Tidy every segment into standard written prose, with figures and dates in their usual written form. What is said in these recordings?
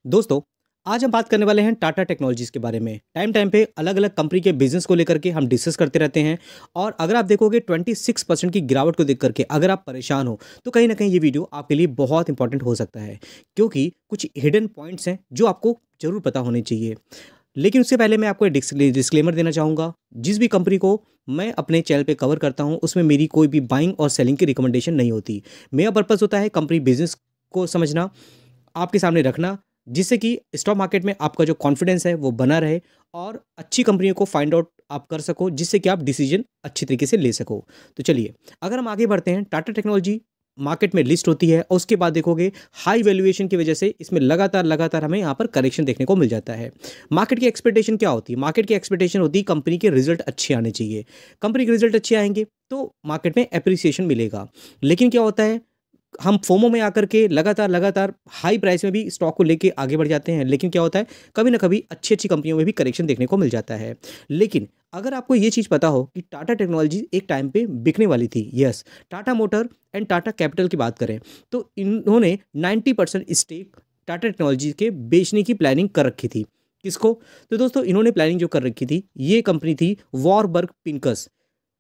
दोस्तों, आज हम बात करने वाले हैं टाटा टेक्नोलॉजीज़ के बारे में। टाइम टाइम पे अलग-अलग कंपनी के बिज़नेस को लेकर के हम डिस्कस करते रहते हैं और अगर आप देखोगे 26% की गिरावट को देख कर के अगर आप परेशान हो, तो कहीं न कहीं ये वीडियो आपके लिए बहुत इंपॉर्टेंट हो सकता है। क्योंकि कुछ हिडन पॉइंट्स हैं जो आपको ज़रूर पता होने चाहिए। लेकिन उससे पहले मैं आपको एक डिस्क्लेमर देना चाहूँगा। जिस भी कंपनी को मैं अपने चैनल पे कवर करता हूँ, उसमें मेरी कोई भी बाइंग और सेलिंग की रिकमेंडेशन नहीं होती। मेरा पर्पज़ होता है कंपनी बिज़नेस को समझना, आपके सामने रखना, जिससे कि स्टॉक मार्केट में आपका जो कॉन्फिडेंस है वो बना रहे और अच्छी कंपनियों को फाइंड आउट आप कर सको, जिससे कि आप डिसीजन अच्छी तरीके से ले सको। तो चलिए, अगर हम आगे बढ़ते हैं, टाटा टेक्नोलॉजी मार्केट में लिस्ट होती है और उसके बाद देखोगे हाई वैल्यूएशन की वजह से इसमें लगातार हमें यहाँ पर करेक्शन देखने को मिल जाता है। मार्केट की एक्सपेक्टेशन क्या होती है? मार्केट की एक्सपेक्टेशन होती है कंपनी के रिजल्ट अच्छे आने चाहिए। कंपनी के रिजल्ट अच्छे आएंगे तो मार्केट में एप्रिसिएशन मिलेगा। लेकिन क्या होता है, हम फोमो में आकर के लगातार हाई प्राइस में भी स्टॉक को लेके आगे बढ़ जाते हैं, लेकिन क्या होता है, कभी ना कभी अच्छी कंपनियों में भी करेक्शन देखने को मिल जाता है। लेकिन अगर आपको ये चीज़ पता हो कि टाटा टेक्नोलॉजी एक टाइम पे बिकने वाली थी, yes, Tata motor and Tata capital की बात करें तो इन्होंने 90% स्टेक टाटा टेक्नोलॉजी के बेचने की प्लानिंग कर रखी थी। किसको? तो दोस्तों, इन्होंने प्लानिंग जो कर रखी थी, ये कंपनी थी वॉरबर्ग पिंकस,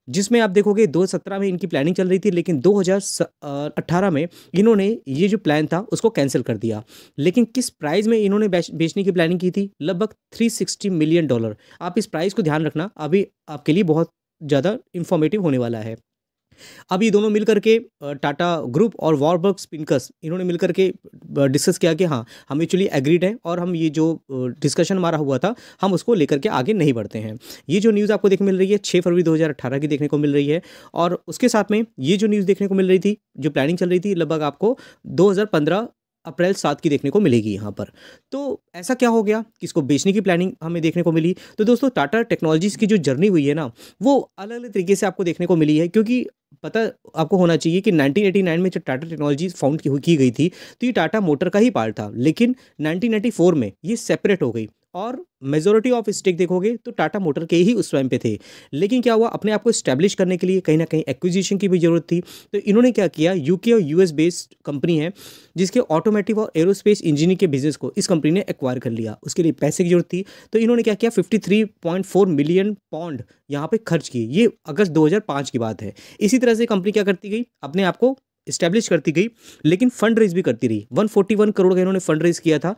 जिसमें आप देखोगे 2017 में इनकी प्लानिंग चल रही थी, लेकिन 2018 में इन्होंने ये जो प्लान था उसको कैंसिल कर दिया। लेकिन किस प्राइस में इन्होंने बेचने की प्लानिंग की थी? लगभग $360 मिलियन। आप इस प्राइस को ध्यान रखना, अभी आपके लिए बहुत ज़्यादा इंफॉर्मेटिव होने वाला है। अब ये दोनों मिल करके टाटा ग्रुप और वॉरबर्ग स्पिनकस इन्होंने मिल करके डिस्कस किया कि हाँ, हम एक्चुअली एग्रीड हैं और हम ये जो डिस्कशन हमारा हुआ था, हम उसको लेकर के आगे नहीं बढ़ते हैं। ये जो न्यूज़ आपको देखने मिल रही है 6 फरवरी 2018 की देखने को मिल रही है और उसके साथ में ये जो न्यूज़ देखने को मिल रही थी, जो प्लानिंग चल रही थी, लगभग आपको 2015 अप्रैल 7 की देखने को मिलेगी यहाँ पर। तो ऐसा क्या हो गया कि इसको बेचने की प्लानिंग हमें देखने को मिली? तो दोस्तों, टाटा टेक्नोलॉजीज़ की जो जर्नी हुई है ना, वो अलग-अलग तरीके से आपको देखने को मिली है, क्योंकि पता आपको होना चाहिए कि 1989 में जब टाटा टेक्नोलॉजीज़ फाउंड की गई थी, तो ये टाटा मोटर का ही पार्ट था। लेकिन 1994 में ये सेपरेट हो गई और मेजॉरिटी ऑफ स्टेक देखोगे तो टाटा मोटर के ही उस टाइम पे थे। लेकिन क्या हुआ, अपने आप को एस्टैब्लिश करने के लिए कहीं न कहीं एक्विजिशन की भी ज़रूरत थी। तो इन्होंने क्या किया, यूके और यूएस बेस्ड कंपनी है, जिसके ऑटोमोटिव और एरोस्पेस इंजीनियरिंग के बिज़नेस को इस कंपनी ने एक्वायर कर लिया। उसके लिए पैसे की ज़रूरत थी, तो इन्होंने क्या किया, 53.4 मिलियन पाउंड यहाँ पे खर्च किए। ये अगस्त 2005 की बात है। इसी तरह से कंपनी क्या करती गई, अपने आप को एस्टैब्लिश करती गई, लेकिन फंड रेज़ भी करती रही। 141 करोड़ का इन्होंने फंड रेज़ किया था।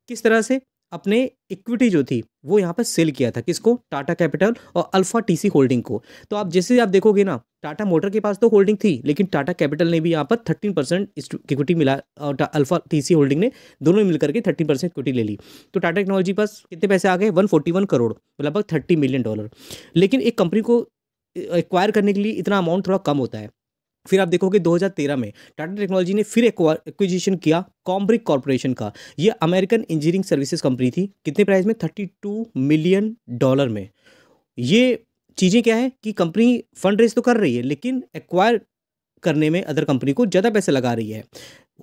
किस तरह से? अपने इक्विटी जो थी वो यहाँ पर सेल किया था। किसको? टाटा कैपिटल और अल्फा टीसी होल्डिंग को। तो आप जैसे आप देखोगे ना, टाटा मोटर के पास तो होल्डिंग थी, लेकिन टाटा कैपिटल ने भी यहाँ पर 13% इक्विटी मिला और अल्फा टीसी होल्डिंग ने, दोनों ने मिलकर के 13% इक्विटी ले ली। तो टाटा टेक्नोलॉजी पास कितने पैसे आ गए? 141 करोड़, लगभग $30 मिलियन। लेकिन एक कंपनी को एक्वायर करने के लिए इतना अमाउंट थोड़ा कम होता है। फिर आप देखोगे 2013 में टाटा टेक्नोलॉजी ने फिर एक्विजिशन किया कॉम्ब्रिक कॉर्पोरेशन का। ये अमेरिकन इंजीनियरिंग सर्विसेज कंपनी थी। कितने प्राइस में? $32 मिलियन में। ये चीज़ें क्या है कि कंपनी फंड रेज तो कर रही है, लेकिन एक्वायर करने में अदर कंपनी को ज़्यादा पैसे लगा रही है।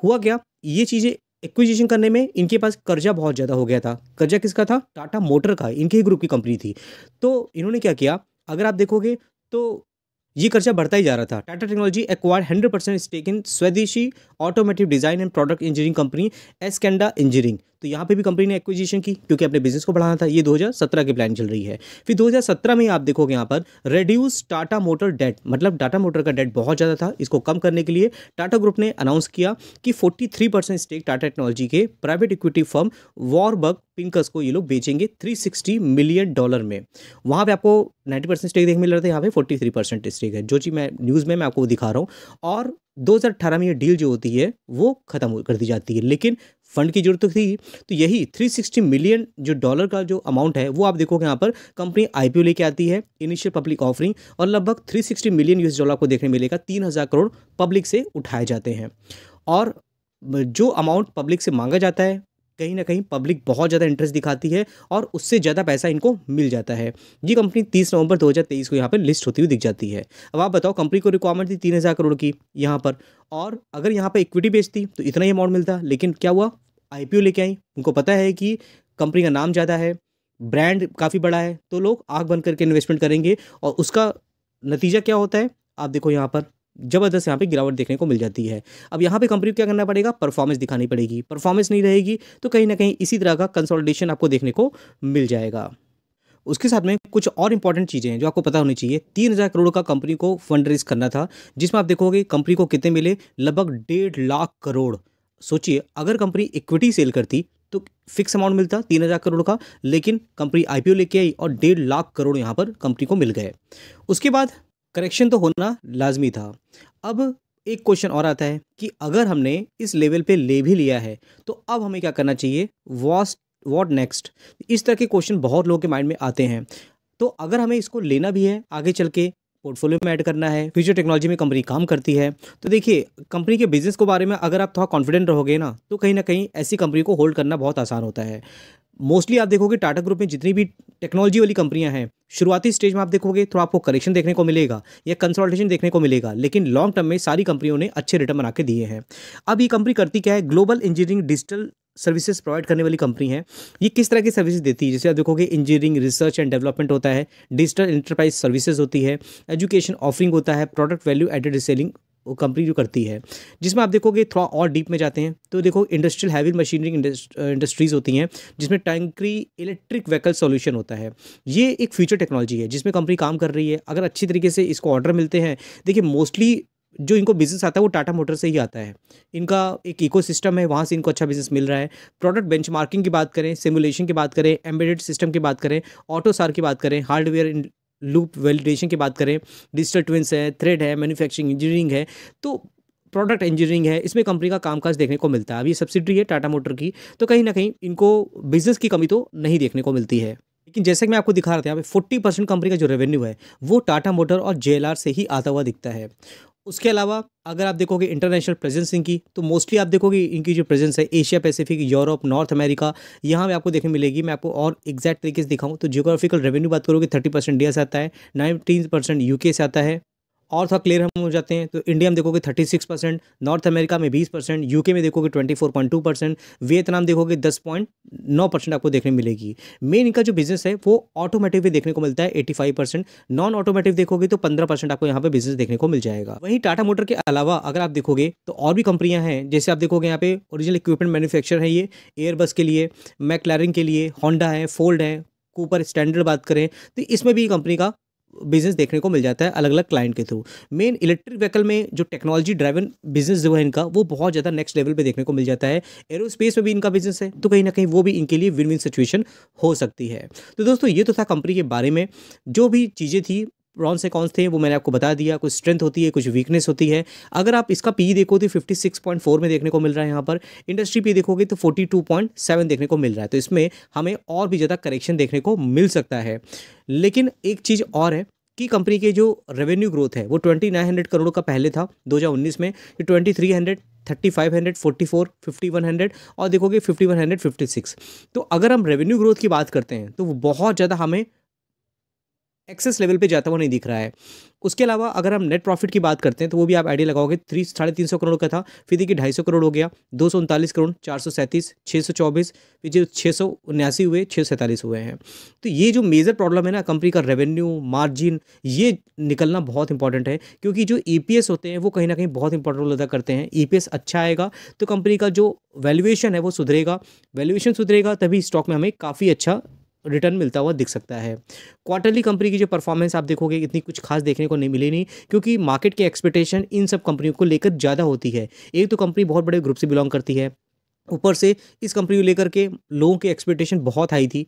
हुआ क्या, ये चीज़ें एक्विजिशन करने में इनके पास कर्जा बहुत ज़्यादा हो गया था। कर्जा किसका था? टाटा मोटर का, इनके ही ग्रुप की कंपनी थी। तो इन्होंने क्या किया, अगर आप देखोगे तो ये कर्जा बढ़ता ही जा रहा था। Tata technology acquired 100% stake in स्वदेशी automotive design and product engineering company एस्केंडा इंजीनियरिंग। तो यहाँ पे भी कंपनी ने एक्विजिशन की, क्योंकि अपने बिजनेस को बढ़ाना था। ये 2017 की प्लान चल रही है। फिर 2017 में आप देखोगे यहाँ पर रेड्यूस टाटा मोटर डेट, मतलब टाटा मोटर का डेट बहुत ज़्यादा था। इसको कम करने के लिए टाटा ग्रुप ने अनाउंस किया कि 43% स्टेक टाटा टेक्नोलॉजी के private equity firm Warburg Pincus को ये लोग बेचेंगे $360 मिलियन में। वहाँ पे आपको 90% स्टेक देखने मिल रहा था, यहाँ पे 43% स्टेक है। जो चीज़ मैं न्यूज़ में मैं आपको दिखा रहा हूँ। और 2018 में ये डील जो होती है वो खत्म कर दी जाती है, लेकिन फंड की जरूरत थी। तो यही $360 मिलियन जो डॉलर का जो अमाउंट है, वो आप देखोगे यहाँ पर कंपनी आईपीओ लेके आती है, इनिशियल पब्लिक ऑफरिंग, और लगभग $360 मिलियन को देखने मिलेगा। 3000 करोड़ पब्लिक से उठाए जाते हैं। और जो अमाउंट पब्लिक से मांगा जाता है, कहीं ना कहीं पब्लिक बहुत ज़्यादा इंटरेस्ट दिखाती है और उससे ज़्यादा पैसा इनको मिल जाता है। ये कंपनी 30 नवंबर 2023 को यहाँ पर लिस्ट होती हुई दिख जाती है। अब आप बताओ, कंपनी को रिक्वायरमेंट थी 3000 करोड़ की यहाँ पर, और अगर यहाँ पर इक्विटी बेचती तो इतना ही अमाउंट मिलता। लेकिन क्या हुआ, आईपीओ लेके आई। उनको पता है कि कंपनी का नाम ज़्यादा है, ब्रांड काफ़ी बड़ा है, तो लोग आँख बंद करके इन्वेस्टमेंट करेंगे। और उसका नतीजा क्या होता है, आप देखो यहाँ पर ज़बरदस्त यहाँ पे गिरावट देखने को मिल जाती है। अब यहाँ पे कंपनी को क्या करना पड़ेगा, परफॉर्मेंस दिखानी पड़ेगी। परफॉर्मेंस नहीं रहेगी तो कहीं ना कहीं इसी तरह का कंसोलिडेशन आपको देखने को मिल जाएगा। उसके साथ में कुछ और इंपॉर्टेंट चीज़ें हैं जो आपको पता होनी चाहिए। 3,000 करोड़ का कंपनी को फंड रेज करना था, जिसमें आप देखोगे कंपनी को कितने मिले, लगभग 1.5 लाख करोड़। सोचिए अगर कंपनी इक्विटी सेल करती तो फिक्स अमाउंट मिलता 3,000 करोड़ का, लेकिन कंपनी आईपीओ लेके आई और 1.5 लाख करोड़ यहाँ पर कंपनी को मिल गए। उसके बाद करेक्शन तो होना लाजमी था। अब एक क्वेश्चन और आता है कि अगर हमने इस लेवल पे ले भी लिया है तो अब हमें क्या करना चाहिए, व्हाट नेक्स्ट। इस तरह के क्वेश्चन बहुत लोगों के माइंड में आते हैं। तो अगर हमें इसको लेना भी है, आगे चल के पोर्टफोलियो में ऐड करना है, फ्यूचर टेक्नोलॉजी में कंपनी काम करती है, तो देखिए कंपनी के बिजनेस के बारे में अगर आप थोड़ा कॉन्फिडेंट रहोगे ना तो कहीं ना कहीं ऐसी कंपनी को होल्ड करना बहुत आसान होता है। मोस्टली आप देखोगे टाटा ग्रुप में जितनी भी टेक्नोलॉजी वाली कंपनियां हैं, शुरुआती स्टेज में आप देखोगे तो आपको करेक्शन देखने को मिलेगा या कंसोलिडेशन देखने को मिलेगा, लेकिन लॉन्ग टर्म में सारी कंपनियों ने अच्छे रिटर्न बना के दिए हैं। अब ये कंपनी करती क्या है, global engineering digital services provide करने वाली कंपनी है। ये किस तरह की सर्विसेज देती है, जैसे आप देखोगे इंजीनियरिंग रिसर्च एंड डेवलपमेंट होता है, डिजिटल इंटरप्राइज सर्विसेज होती है, एजुकेशन ऑफरिंग होता है, प्रोडक्ट वैल्यू एडेड रिसेलिंग वो कंपनी जो करती है। जिसमें आप देखोगे थोड़ा और डीप में जाते हैं तो देखो इंडस्ट्रियल हैवी मशीनरी इंडस्ट्रीज होती हैं, जिसमें टैंकरी इलेक्ट्रिक व्हीकल सॉल्यूशन होता है। ये एक फ्यूचर टेक्नोलॉजी है जिसमें कंपनी काम कर रही है। अगर अच्छी तरीके से इसको ऑर्डर मिलते हैं, देखिए मोस्टली जो इनको बिजनेस आता है वो टाटा मोटर से ही आता है। इनका एक इकोसिस्टम है, वहाँ से इनको अच्छा बिजनेस मिल रहा है। प्रोडक्ट बेंचमार्किंग की बात करें, सिमुलेशन की बात करें, एम्बेडेड सिस्टम की बात करें, ऑटो सार की बात करें, हार्डवेयर लूप वैलिडेशन की बात करें, डिजिटल ट्विंस है, थ्रेड है, मैन्युफैक्चरिंग इंजीनियरिंग है, तो प्रोडक्ट इंजीनियरिंग है, इसमें कंपनी का कामकाज देखने को मिलता है। अब ये सब्सिडरी है टाटा मोटर की, तो कहीं ना कहीं इनको बिजनेस की कमी तो नहीं देखने को मिलती है। लेकिन जैसे कि मैं आपको दिखा रहा था यहाँ पे 40% कंपनी का जो रेवेन्यू है वो टाटा मोटर और जेएलआर से ही आता हुआ दिखता है। उसके अलावा अगर आप देखोगे इंटरनेशनल प्रेजेंस इनकी, तो मोस्टली आप देखोगे इनकी जो प्रेजेंस है Asia Pacific, Europe, north America, यहाँ पे आपको देखने मिलेगी। मैं आपको और एग्जैक्ट तरीके से दिखाऊं तो जियोग्राफिकल रेवेन्यू बात करोगे 30% इंडिया से आता है, 19% यूके से आता है। और थोड़ा क्लियर हम हो जाते हैं तो इंडिया में देखोगे 36%, नॉर्थ अमेरिका में 20%, यूके में देखोगे 24.2%, वियतनाम देखोगे 10.9% आपको देखने मिलेगी। मेन इनका जो बिजनेस है वो ऑटोमेटिव में देखने को मिलता है 85%, नॉन ऑटोमेटिव देखोगे तो 15% आपको यहाँ पे बिजनेस देखने को मिल जाएगा। वहीं टाटा मोटर के अलावा अगर आप देखोगे तो और भी कंपनियां हैं, जैसे आप देखोगे यहाँ पे ओरिजिनल इक्विपमेंट मैन्युफैक्चर है, ये एयरबस के लिए, मैक्लारेन के लिए, होंडा है, फोर्ड है, कूपर स्टैंडर्ड बात करें तो इसमें भी कंपनी का बिजनेस देखने को मिल जाता है अलग अलग क्लाइंट के थ्रू। मेन इलेक्ट्रिक व्हीकल में जो टेक्नोलॉजी ड्राइवन बिजनेस जो है इनका वो बहुत ज़्यादा नेक्स्ट लेवल पे देखने को मिल जाता है। एरोस्पेस में भी इनका बिजनेस है, तो कहीं ना कहीं वो भी इनके लिए विन विन सिचुएशन हो सकती है। तो दोस्तों ये तो था कंपनी के बारे में, जो भी चीज़ें थी प्रॉन्स से कॉन्स थे वो मैंने आपको बता दिया। कुछ स्ट्रेंथ होती है, कुछ वीकनेस होती है। अगर आप इसका पी देखो तो 56.4 में देखने को मिल रहा है यहाँ पर, इंडस्ट्री पी देखोगे तो 42.7 देखने को मिल रहा है। तो इसमें हमें और भी ज़्यादा करेक्शन देखने को मिल सकता है। लेकिन एक चीज़ और है कि कंपनी के जो रेवेन्यू ग्रोथ है वो 2900 करोड़ का पहले था 2019 में, ये 2300, 3500, 44, 5100 और देखोगे 5156। तो अगर हम रेवेन्यू ग्रोथ की बात करते हैं तो वो बहुत ज़्यादा हमें एक्सेस लेवल पे जाता हुआ नहीं दिख रहा है। उसके अलावा अगर हम नेट प्रॉफिट की बात करते हैं तो वो भी आप आइडिया लगाओगे 350 करोड़ का था, फिर देखिए 250 करोड़ हो गया, 239 करोड़, 437, 624, फिर जो 679 हुए, 647 हुए हैं। तो ये जो मेजर प्रॉब्लम है ना कंपनी का रेवेन्यू मार्जिन, ये निकलना बहुत इंपॉर्टेंट है, क्योंकि जो ईपीएस होते हैं वो कहीं ना कहीं बहुत इंपॉर्टेंट रोल अदा करते हैं। ईपीएस अच्छा आएगा तो कंपनी का जो वैल्यूएशन है वो सुधरेगा, वैल्यूएशन सुधरेगा तभी स्टॉक में हमें काफ़ी अच्छा रिटर्न मिलता हुआ दिख सकता है। क्वार्टरली कंपनी की जो परफॉर्मेंस आप देखोगे इतनी कुछ खास देखने को नहीं मिली, नहीं, क्योंकि मार्केट की एक्सपेक्टेशन इन सब कंपनियों को लेकर ज़्यादा होती है। एक तो कंपनी बहुत बड़े ग्रुप से बिलोंग करती है, ऊपर से इस कंपनी को लेकर के लोगों की एक्सपेक्टेशन बहुत हाई थी,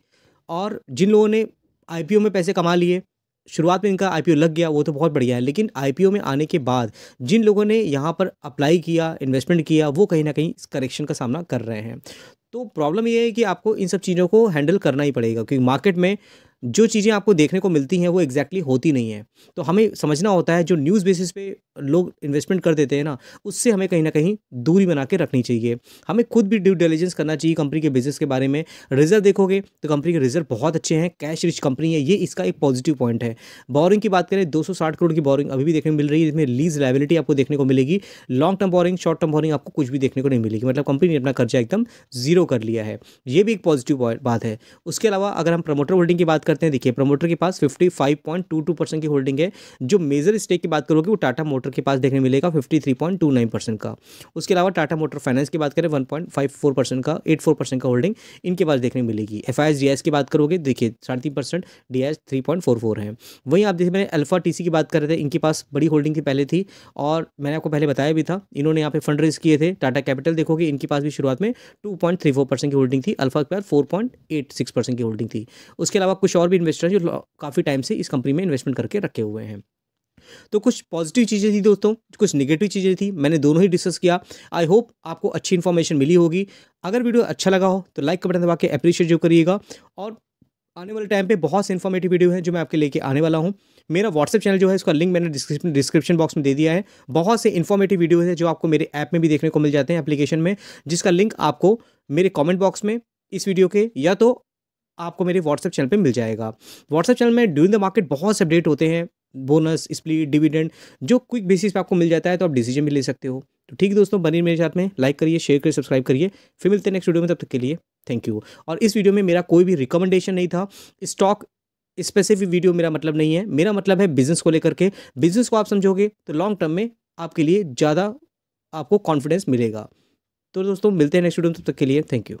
और जिन लोगों ने आईपीओ में पैसे कमा लिए, शुरुआत में इनका आईपीओ लग गया वो तो बहुत बढ़िया है, लेकिन आईपीओ में आने के बाद जिन लोगों ने यहाँ पर अप्लाई किया, इन्वेस्टमेंट किया, वो कहीं ना कहीं इस करेक्शन का सामना कर रहे हैं। तो प्रॉब्लम ये है कि आपको इन सब चीज़ों को हैंडल करना ही पड़ेगा, क्योंकि मार्केट में जो चीज़ें आपको देखने को मिलती हैं वो एग्जैक्टली होती नहीं है। तो हमें समझना होता है जो न्यूज़ बेसिस पे लोग इन्वेस्टमेंट कर देते हैं ना, उससे हमें कहीं ना कहीं दूरी बना के रखनी चाहिए। हमें खुद भी ड्यू डिलिजेंस करना चाहिए कंपनी के बिजनेस के बारे में। रिजल्ट देखोगे तो कंपनी के रिजल्ट बहुत अच्छे हैं, कैश रिच कंपनी है, ये इसका एक पॉजिटिव पॉइंट है। बोरिंग की बात करें 260 करोड़ की बोरिंग अभी भी देखने को मिल रही है, जिसमें लीज लायबिलिटी आपको देखने को मिलेगी। Long term borrowing, short term borrowing आपको कुछ भी देखने को नहीं मिलेगी, मतलब कंपनी ने अपना कर्जा एकदम जीरो कर लिया है, ये भी एक पॉजिटिव बात है। उसके अलावा अगर हम प्रमोटर होल्डिंग की बात करते हैं, देखिए प्रमोटर के पास 55.22% की होल्डिंग है। जो मेजर स्टेक की बात करोगे वो टाटा मोटर के पास देखने मिलेगा 53.29% का। उसके अलावा टाटा मोटर फाइनेंस की बात करें 1.54% का, 84% का होल्डिंग इनके पास देखने मिलेगी। FIS DIS की बात करोगे, देखिए 3.5%, DIS 3.44 है। वहीं आप देखिए मैंने अल्फा TC की बात कर रहे थे, इनके पास बड़ी होल्डिंग थी पहले थी, और मैंने आपको पहले बताया भी था, इन्होंने यहाँ पे फंड रेज किए थे। टाटा कैपिटल देखोगे इनके पास भी शुरुआत में 2.34% की होल्डिंग थी, अल्फा के पास 4.86% की होल्डिंग थी। उसके अलावा कुछ और भी इन्वेस्टर हैं जो काफ़ी टाइम से इस कंपनी में इन्वेस्टमेंट करके रखे हुए हैं। तो कुछ पॉजिटिव चीज़ें थी दोस्तों, कुछ नेगेटिव चीज़ें थी, मैंने दोनों ही डिस्कस किया। आई होप आपको अच्छी इन्फॉर्मेशन मिली होगी। अगर वीडियो अच्छा लगा हो तो लाइक का बटन दबा के अप्रिशिएट जो करिएगा, और आने वाले टाइम पे बहुत से इन्फॉर्मेटिव वीडियो है जो मैं आपके लेके आने वाला हूँ। मेरा व्हाट्सएप चैनल जो है इसका लिंक मैंने डिस्क्रिप्शन बॉक्स में दे दिया है। बहुत से इन्फॉर्मेटिव वीडियो है जो आपको मेरे ऐप में भी देखने को मिल जाते हैं, एप्लीकेशन में, जिसका लिंक आपको मेरे कमेंट बॉक्स में इस वीडियो के, या तो आपको मेरे व्हाट्सएप चैनल पे मिल जाएगा। व्हाट्सएप चैनल में ड्यूरिंग द मार्केट बहुत से अपडेट होते हैं, बोनस, स्प्लिट, डिविडेंड, जो क्विक बेसिस पे आपको मिल जाता है, तो आप डिसीजन भी ले सकते हो। तो ठीक है दोस्तों, बनिए मेरे साथ में, लाइक करिए, शेयर करिए, सब्सक्राइब करिए। फिर मिलते हैं नेक्स्ट वीडियो में, तब तक के लिए थैंक यू। और इस वीडियो में मेरा कोई भी रिकमेंडेशन नहीं था, स्टॉक स्पेसिफिक वीडियो मेरा मतलब नहीं है। मेरा मतलब है बिजनेस को लेकर के, बिजनेस को आप समझोगे तो लॉन्ग टर्म में आपके लिए ज़्यादा आपको कॉन्फिडेंस मिलेगा। तो दोस्तों मिलते हैं नेक्स्ट वीडियो में, तब तक के लिए थैंक यू।